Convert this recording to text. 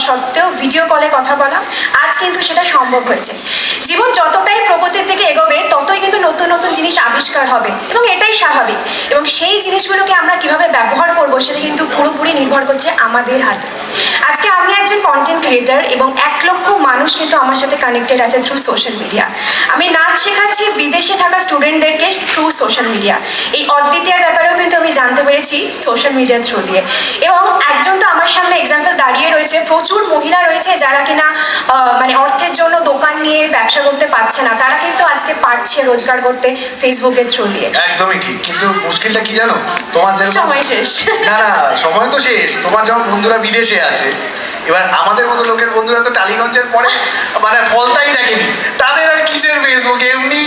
সত্ত্বেও ভিডিও কলে কথা বলা, আজ কিন্তু সেটা সম্ভব হয়েছে। জীবন যতটাই প্রগতির দিকে এগোবে ততই কিন্তু নতুন নতুন জিনিস আবিষ্কার হবে এবং এটাই স্বাভাবিক, এবং সেই জিনিসগুলোকে আমরা কিভাবে ব্যবহার করব সেটা কিন্তু পুরোপুরি নির্ভর করছে আমাদের হাতে। আজকে আমি একজন কন্টেন্ট ক্রিয়েটার এবং 1 লক্ষ মানুষ কিন্তু আমার সাথে কানেক্টেড আছে থ্রু সোশ্যাল মিডিয়া। আমি নাচ শেখাচ্ছি বিদেশে থাকা স্টুডেন্টদেরকে থ্রু সোশ্যাল মিডিয়া। এই অদ্বিতীয়ার ব্যাপারেও কিন্তু আমি জানতে পেরেছি সোশ্যাল মিডিয়ার থ্রু দিয়ে। এবং একজন তো আমার সামনে এক্সাম্পল দাঁড়িয়ে রয়েছে, প্রচুর মহিলা রয়েছে যারা কিনা মানে অর্থের জন্য দোকান নিয়ে ব্যবসা করতে পারছে না, তারা কিন্তু আজকে পারছে রোজগার করতে ফেসবুকের থ্রু দিয়ে। একদমই ঠিক, কিন্তু মুশকিলটা কি জানো, তোমার যেন সময় শেষ। না, সময় তো শেষ। তোমার যেমন বন্ধুরা বিদেশে আছে, এবার আমাদের মতো লোকের বন্ধুরা তো টালিগঞ্জের পরে মানে ফলতাই দেখেনি, তাদের আর কিসের ফেসবুক, এমনি